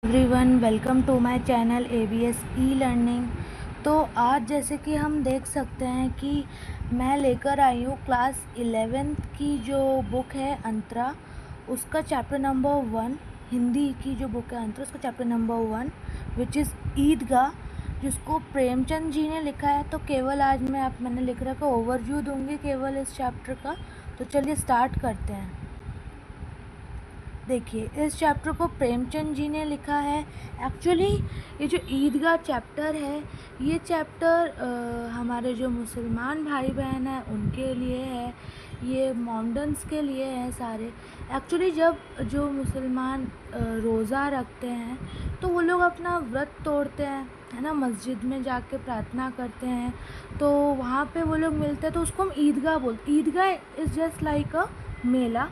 Everyone, welcome to my channel ABS e learning. तो आज जैसे कि हम देख सकते हैं कि मैं लेकर आई हूँ क्लास 11th की जो बुक है अंतरा, उसका चैप्टर नंबर 1। हिंदी की जो बुक है अंतरा, उसका चैप्टर नंबर 1 विच इज़ ईदगाह, जिसको प्रेमचंद जी ने लिखा है। तो केवल आज मैंने लिख रखा ओवरव्यू दूंगी केवल इस चैप्टर का। तो चलिए स्टार्ट करते हैं। देखिए, इस चैप्टर को प्रेमचंद जी ने लिखा है। एक्चुअली ये जो ईदगाह चैप्टर है, ये चैप्टर हमारे जो मुसलमान भाई बहन हैं उनके लिए है, ये मॉमडन्स के लिए है सारे। एक्चुअली जब जो मुसलमान रोज़ा रखते हैं तो वो लोग अपना व्रत तोड़ते हैं, है ना, मस्जिद में जाके प्रार्थना करते हैं, तो वहाँ पे वो लोग मिलते हैं, तो उसको हम ईदगाह बोलते। ईदगाह इज़ जस्ट लाइक अ मेला।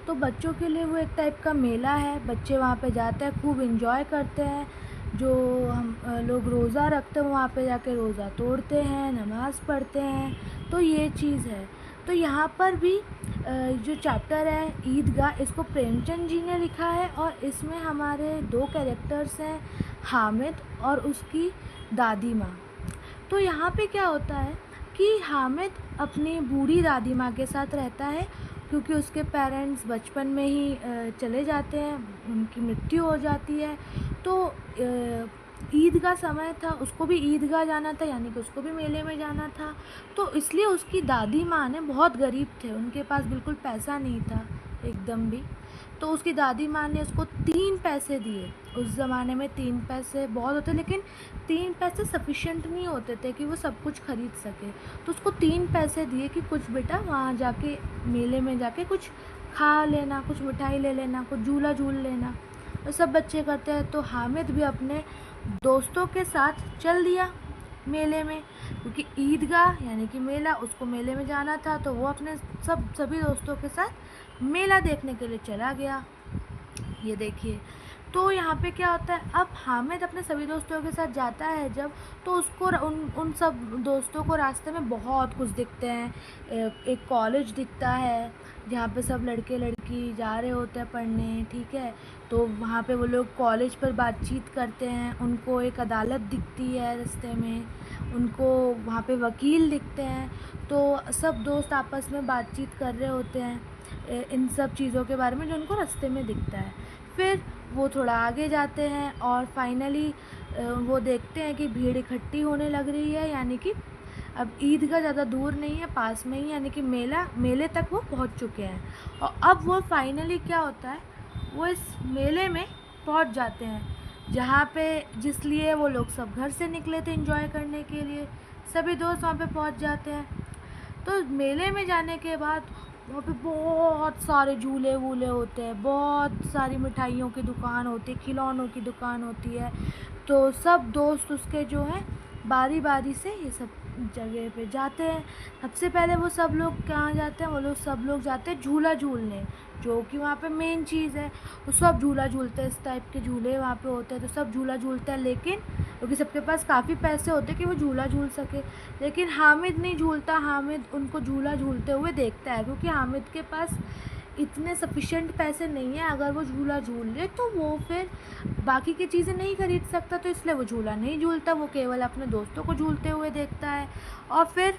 तो बच्चों के लिए वो एक टाइप का मेला है। बच्चे वहाँ पे जाते हैं, खूब इन्जॉय करते हैं। जो हम लोग रोज़ा रखते हैं वहाँ पे जाके रोज़ा तोड़ते हैं, नमाज़ पढ़ते हैं। तो ये चीज़ है। तो यहाँ पर भी जो चैप्टर है ईदगाह, इसको प्रेमचंद जी ने लिखा है और इसमें हमारे 2 कैरेक्टर्स हैं, हामिद और उसकी दादी माँ। तो यहाँ पे क्या होता है कि हामिद अपनी बूढ़ी दादी माँ के साथ रहता है, क्योंकि उसके पेरेंट्स बचपन में ही चले जाते हैं, उनकी मृत्यु हो जाती है। तो ईद का समय था, उसको भी ईदगाह जाना था, यानी कि उसको भी मेले में जाना था। तो इसलिए उसकी दादी माँ ने, बहुत गरीब थे, उनके पास बिल्कुल पैसा नहीं था एकदम भी, तो उसकी दादी माँ ने उसको 3 पैसे दिए। उस ज़माने में 3 पैसे बहुत होते, लेकिन 3 पैसे सफिशेंट नहीं होते थे कि वो सब कुछ खरीद सके। तो उसको 3 पैसे दिए कि कुछ बेटा वहाँ जाके मेले में जाके कुछ खा लेना, कुछ मिठाई ले लेना, कुछ झूला झूल लेना। तो सब बच्चे करते हैं, तो हामिद भी अपने दोस्तों के साथ चल दिया मेले में, क्योंकि ईदगाह यानी कि मेला, उसको मेले में जाना था, तो वो अपने सभी दोस्तों के साथ मेला देखने के लिए चला गया। ये देखिए, तो यहाँ पे क्या होता है, अब हामिद अपने सभी दोस्तों के साथ जाता है जब, तो उसको उन सब दोस्तों को रास्ते में बहुत कुछ दिखते हैं। एक कॉलेज दिखता है जहाँ पे सब लड़के लड़की जा रहे होते हैं पढ़ने, ठीक है। तो वहाँ पे वो लोग कॉलेज पर बातचीत करते हैं, उनको एक अदालत दिखती है रास्ते में, उनको वहाँ पे वकील दिखते हैं। तो सब दोस्त आपस में बातचीत कर रहे होते हैं इन सब चीज़ों के बारे में जो उनको रास्ते में दिखता है। फिर वो थोड़ा आगे जाते हैं और फाइनली वो देखते हैं कि भीड़ इकट्ठी होने लग रही है, यानी कि अब ईदगाह ज़्यादा दूर नहीं है, पास में ही, यानी कि मेले तक वो पहुंच चुके हैं। और अब वो फाइनली क्या होता है, वो इस मेले में पहुंच जाते हैं जहाँ पे, जिसलिए वो लोग सब घर से निकले थे एंजॉय करने के लिए। सभी दोस्त वहाँ पे पहुँच जाते हैं। तो मेले में जाने के बाद वहाँ पे बहुत सारे झूले वूले होते हैं, बहुत सारी मिठाइयों की दुकान होती है, खिलौनों की दुकान होती है। तो सब दोस्त उसके जो हैं बारी बारी से ये सब जगह पे जाते हैं। सबसे पहले वो सब लोग कहाँ जाते हैं, वो सब लोग जाते हैं झूला झूलने, जो कि वहाँ पे मेन चीज़ है। वो सब झूला झूलते हैं, इस टाइप के झूले वहाँ पे होते हैं, तो सब झूला झूलते हैं, लेकिन क्योंकि सबके पास काफ़ी पैसे होते हैं कि वो झूला झूल सके। लेकिन हामिद नहीं झूलता, हामिद उनको झूला झूलते हुए देखता है, क्योंकि हामिद के पास इतने सफिशेंट पैसे नहीं है, अगर वो झूला झूल ले तो वो फिर बाकी की चीज़ें नहीं खरीद सकता, तो इसलिए वो झूला नहीं झूलता, वो केवल अपने दोस्तों को झूलते हुए देखता है। और फिर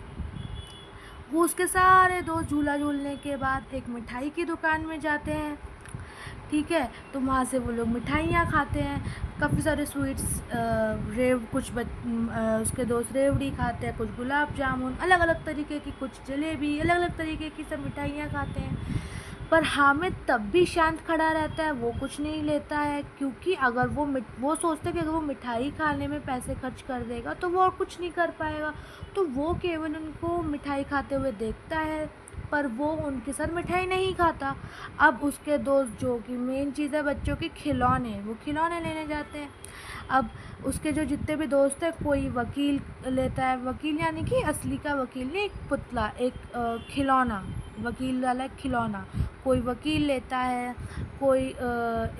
वो उसके सारे दोस्त झूला झूलने के बाद एक मिठाई की दुकान में जाते हैं, ठीक है। तो वहाँ से वो लोग मिठाइयाँ खाते हैं, काफ़ी सारे स्वीट्स, उसके दोस्त रेवड़ी खाते हैं, कुछ गुलाब जामुन, अलग अलग तरीके की, कुछ जलेबी, अलग अलग तरीके की सब मिठाइयाँ खाते हैं। पर हामिद तब भी शांत खड़ा रहता है, वो कुछ नहीं लेता है, क्योंकि अगर वो सोचता है कि अगर वो मिठाई खाने में पैसे खर्च कर देगा तो वो और कुछ नहीं कर पाएगा। तो वो केवल उनको मिठाई खाते हुए देखता है, पर वो उनके साथ मिठाई नहीं खाता। अब उसके दोस्त, जो कि मेन चीज़ है बच्चों की, खिलौने, वो खिलौने लेने जाते हैं। अब उसके जो जितने भी दोस्त हैं, कोई वकील लेता है, वकील यानी कि असली का वकील नहीं, एक पुतला, एक खिलौना, वकील वाला खिलौना, कोई वकील लेता है, कोई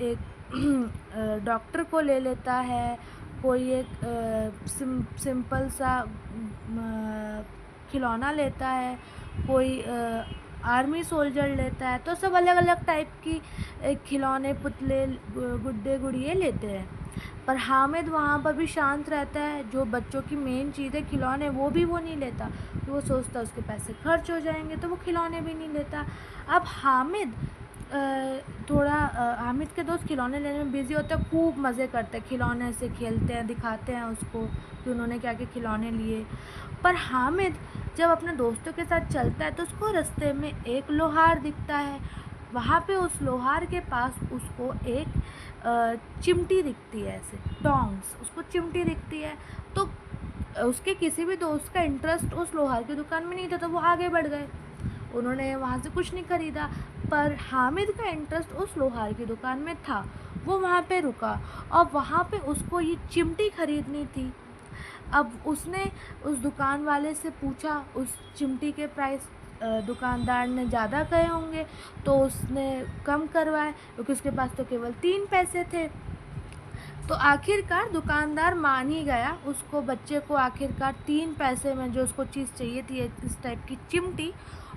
एक डॉक्टर को ले लेता है, कोई एक सिंपल सा खिलौना लेता है, कोई आर्मी सोल्जर लेता है। तो सब अलग अलग टाइप की खिलौने, पुतले, गुड्डे गुड़िए लेते हैं। पर हामिद वहाँ पर भी शांत रहता है। जो बच्चों की मेन चीज़ है खिलौने, वो भी वो नहीं लेता। तो वो सोचता है उसके पैसे खर्च हो जाएंगे, तो वो खिलौने भी नहीं लेता। अब हामिद हामिद के दोस्त खिलौने लेने में बिज़ी होते हैं, खूब मज़े करते हैं, खिलौने से खेलते हैं, दिखाते हैं उसको कि उन्होंने क्या क्या खिलौने लिए। पर हामिद जब अपने दोस्तों के साथ चलता है तो उसको रास्ते में एक लोहार दिखता है। वहाँ पे उस लोहार के पास उसको एक चिमटी दिखती है, ऐसे टोंग्स, उसको चिमटी दिखती है। तो उसके किसी भी दोस्त का इंटरेस्ट उस लोहार की दुकान में नहीं था, तो वो आगे बढ़ गए, उन्होंने वहाँ से कुछ नहीं ख़रीदा। पर हामिद का इंटरेस्ट उस लोहार की दुकान में था, वो वहाँ पे रुका और वहाँ पे उसको ये चिमटी ख़रीदनी थी। अब उसने उस दुकान वाले से पूछा, उस चिमटी के प्राइस दुकानदार ने ज़्यादा कहे होंगे, तो उसने कम करवाए क्योंकि उसके पास तो केवल 3 पैसे थे। तो आखिरकार दुकानदार मान ही गया, उसको बच्चे को आखिरकार 3 पैसे में जो उसको चीज़ चाहिए थी, इस टाइप की चिमटी,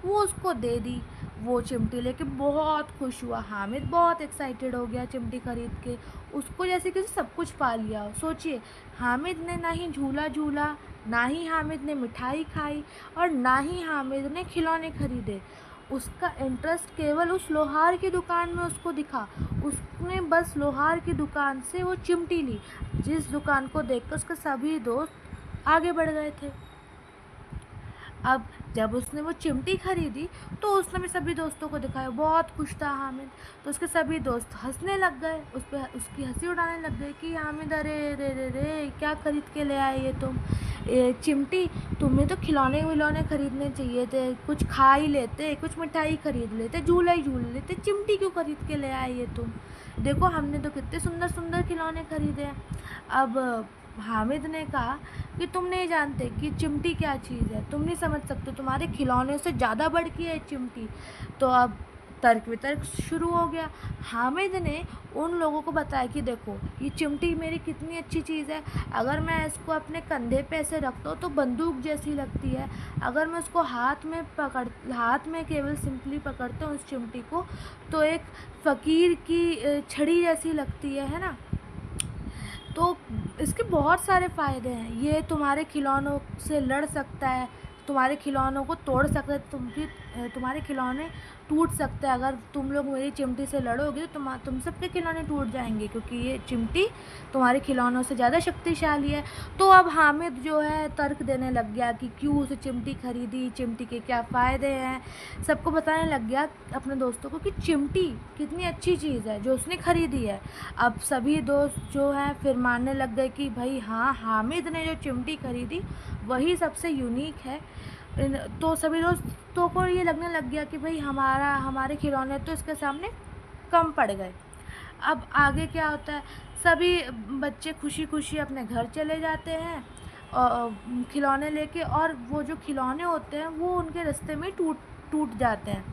वो उसको दे दी। वो चिमटी लेके बहुत खुश हुआ। हामिद बहुत एक्साइटेड हो गया चिमटी ख़रीद के, उसको जैसे कि सब कुछ पा लिया हो। सोचिए, हामिद ने ना ही झूला झूला, ना ही हामिद ने मिठाई खाई और ना ही हामिद ने खिलौने ख़रीदे। उसका इंटरेस्ट केवल उस लोहार की दुकान में उसको दिखा। उसने बस लोहार की दुकान से वो चिमटी ली, जिस दुकान को देखकर उसके सभी दोस्त आगे बढ़ गए थे। अब जब उसने वो चिमटी ख़रीदी तो उसने भी सभी दोस्तों को दिखाया, बहुत खुश था हामिद। तो उसके सभी दोस्त हंसने लग गए, उस पर उसकी हंसी उड़ाने लग गए कि हामिद, अरे रे रे रे क्या ख़रीद के ले आए ये तुम, चिमटी, तुम्हें तो खिलौने विलौने ख़रीदने चाहिए थे, कुछ खा ही लेते, कुछ मिठाई ख़रीद लेते, झूला ही झूल लेते, चिमटी क्यों ख़रीद के ले आए ये तुम। देखो हमने तो कितने सुंदर सुंदर खिलौने ख़रीदे हैं। अब हामिद ने कहा कि तुम नहीं जानते कि चिमटी क्या चीज़ है, तुम नहीं समझ सकते, तुम्हारे खिलौने से ज़्यादा बढ़ की है चिमटी। तो अब तर्क वितर्क शुरू हो गया। हामिद ने उन लोगों को बताया कि देखो ये चिमटी मेरी कितनी अच्छी चीज़ है, अगर मैं इसको अपने कंधे पे ऐसे रखता हूँ तो बंदूक जैसी लगती है, अगर मैं उसको हाथ में केवल सिंपली पकड़ता हूँ उस चिमटी को, तो एक फ़कीर की छड़ी जैसी लगती है ना। तो इसके बहुत सारे फ़ायदे हैं, ये तुम्हारे खिलौनों से लड़ सकता है, तुम्हारे खिलौनों को तोड़ सकता है, तुम्हारे खिलौने टूट सकते हैं। अगर तुम लोग मेरी चिमटी से लड़ोगे तो तुम सबके खिलौने टूट जाएंगे, क्योंकि ये चिमटी तुम्हारे खिलौनों से ज़्यादा शक्तिशाली है। तो अब हामिद जो है तर्क देने लग गया कि क्यों उसे चिमटी ख़रीदी, चिमटी के क्या फ़ायदे हैं, सबको बताने लग गया अपने दोस्तों को कि चिमटी कितनी अच्छी चीज़ है जो उसने ख़रीदी है। अब सभी दोस्त जो हैं फिर मानने लग गए कि भाई हाँ, हामिद ने जो चिमटी ख़रीदी वही सबसे यूनिक है। तो सभी दोस्तों को ये लगने लग गया कि भाई हमारे खिलौने तो इसके सामने कम पड़ गए। अब आगे क्या होता है, सभी बच्चे खुशी खुशी अपने घर चले जाते हैं खिलौने लेके, और वो जो खिलौने होते हैं वो उनके रास्ते में टूट जाते हैं,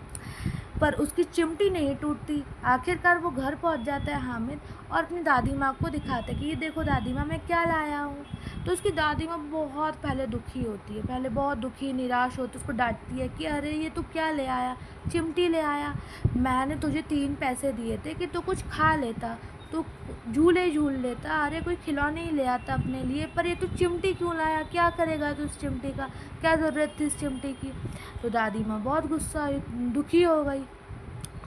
पर उसकी चिमटी नहीं टूटती। आखिरकार वो घर पहुंच जाता है हामिद और अपनी दादी माँ को दिखाता है कि ये देखो दादी माँ, मैं क्या लाया हूँ। तो उसकी दादी माँ बहुत पहले दुखी होती है, पहले बहुत दुखी निराश होती है, उसको डांटती है कि अरे ये तू क्या ले आया, चिमटी ले आया, मैंने तुझे 3 पैसे दिए थे कि तू कुछ खा लेता, तू झूले झूल लेता, अरे कोई खिलौने ही ले आता अपने लिए, पर ये तू चिमटी क्यों लाया, क्या करेगा तू इस चिमटी का, क्या ज़रूरत थी इस चिमटी की। तो दादी माँ बहुत गुस्सा हुई, दुखी हो गई,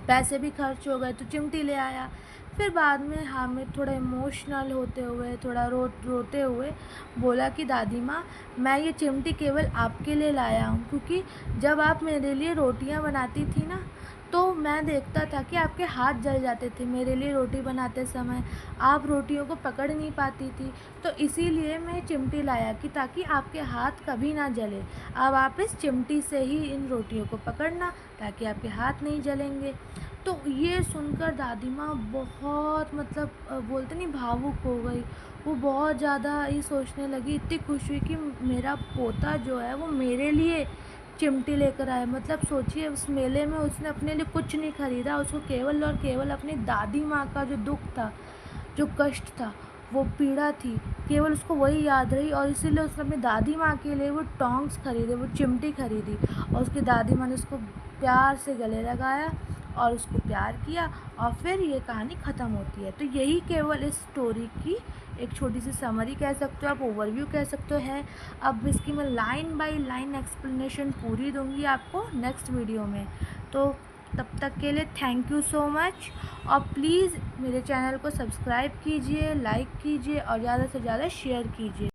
पैसे भी खर्च हो गए तो चिमटी ले आया। फिर बाद में हामिद थोड़ा इमोशनल होते हुए, थोड़ा रोते हुए बोला कि दादी माँ, मैं ये चिमटी केवल आपके लिए लाया हूँ, क्योंकि जब आप मेरे लिए रोटियाँ बनाती थी ना, तो मैं देखता था कि आपके हाथ जल जाते थे मेरे लिए रोटी बनाते समय, आप रोटियों को पकड़ नहीं पाती थी, तो इसीलिए मैं चिमटी लाया कि ताकि आपके हाथ कभी ना जले। अब आप इस चिमटी से ही इन रोटियों को पकड़ना ताकि आपके हाथ नहीं जलेंगे। तो ये सुनकर दादी माँ बहुत बोलते नहीं भावुक हो गई। वो बहुत ज़्यादा ये सोचने लगी, इतनी खुश हुई कि मेरा पोता जो है वो मेरे लिए चिमटी लेकर आया। मतलब सोचिए, उस मेले में उसने अपने लिए कुछ नहीं खरीदा, उसको केवल और केवल अपनी दादी माँ का जो दुख था, जो कष्ट था, वो पीड़ा थी, केवल उसको वही याद रही, और इसीलिए उसने अपनी दादी माँ के लिए वो टोंग्स खरीदे, वो चिमटी खरीदी, और उसकी दादी माँ ने उसको प्यार से गले लगाया और उसको प्यार किया और फिर ये कहानी ख़त्म होती है। तो यही केवल इस स्टोरी की एक छोटी सी समरी कह सकते हो, आप ओवरव्यू कह सकते हो है। अब इसकी मैं लाइन बाय लाइन एक्सप्लेनेशन पूरी दूंगी आपको नेक्स्ट वीडियो में। तो तब तक के लिए थैंक यू सो मच, और प्लीज़ मेरे चैनल को सब्सक्राइब कीजिए, लाइक कीजिए और ज़्यादा से ज़्यादा शेयर कीजिए।